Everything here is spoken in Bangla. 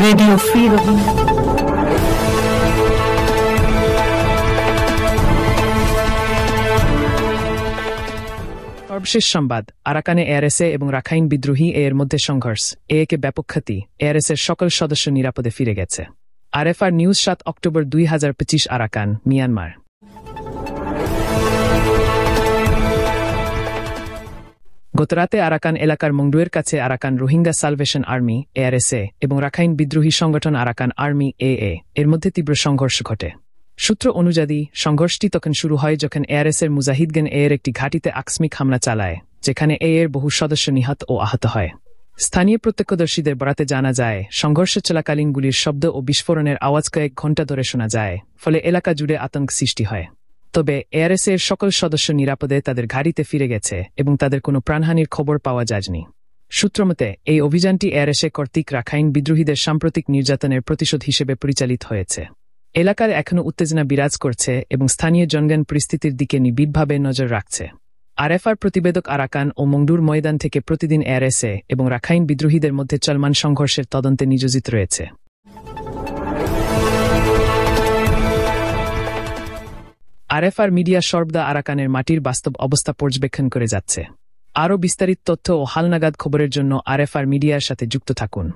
Radio free Rohingya. সর্বশেষ সংবাদ। আরাকানে এআরএসএ এবং রাখাইন বিদ্রোহী এর মধ্যে সংঘর্ষ। একে ব্যাপক ক্ষতি। এআরএসের সকল সদস্য নিরাপদে ফিরে গেছে। আরএফআর নিউজ 7 অক্টোবর 2025। Arakan, Myanmar. গতরাতে আরাকান এলাকার মংডুয়ের কাছে আরাকান রোহিঙ্গা সালভেশন আর্মি এআরএসএ এবং রাখাইন বিদ্রোহী সংগঠন আরাকান আর্মি এএ এর মধ্যে তীব্র সংঘর্ষ ঘটে। সূত্র অনুযায়ী সংঘর্ষটি তখন শুরু হয় যখন এআরএসের মুজাহিদগণ এর একটি ঘাঁটিতে আকস্মিক হামলা চালায়, যেখানে এর বহু সদস্য নিহত ও আহত হয়। স্থানীয় প্রত্যক্ষদর্শীদের বরাতে জানা যায়, সংঘর্ষ চলাকালীন গুলির শব্দ ও বিস্ফোরণের আওয়াজ কয়েক ঘণ্টা ধরে শোনা যায়, ফলে এলাকা জুড়ে আতঙ্ক সৃষ্টি হয়। তবে এআরএসের সকল সদস্য নিরাপদে তাদের ঘাঁটিতে ফিরে গেছে এবং তাদের কোনো প্রাণহানির খবর পাওয়া যায়নি। সূত্রমতে এই অভিযানটি এআরএসএ কর্তৃক রাখাইন বিদ্রোহীদের সাম্প্রতিক নির্যাতনের প্রতিশোধ হিসেবে পরিচালিত হয়েছে। এলাকার এখনও উত্তেজনা বিরাজ করছে এবং স্থানীয় জনগণ পরিস্থিতির দিকে নিবিড়ভাবে নজর রাখছে। আরএফআর প্রতিবেদক আরাকান ও মংডুর ময়দান থেকে প্রতিদিন এআরএসএ এবং রাখাইন বিদ্রোহীদের মধ্যে চলমান সংঘর্ষের তদন্তে নিয়োজিত রয়েছে। আরএফআর মিডিয়া সর্বদা আরাকানের মাটির বাস্তব অবস্থা পর্যবেক্ষণ করে যাচ্ছে। আরও বিস্তারিত তথ্য ও হালনাগাদ খবরের জন্য আরএফআর মিডিয়ার সাথে যুক্ত থাকুন।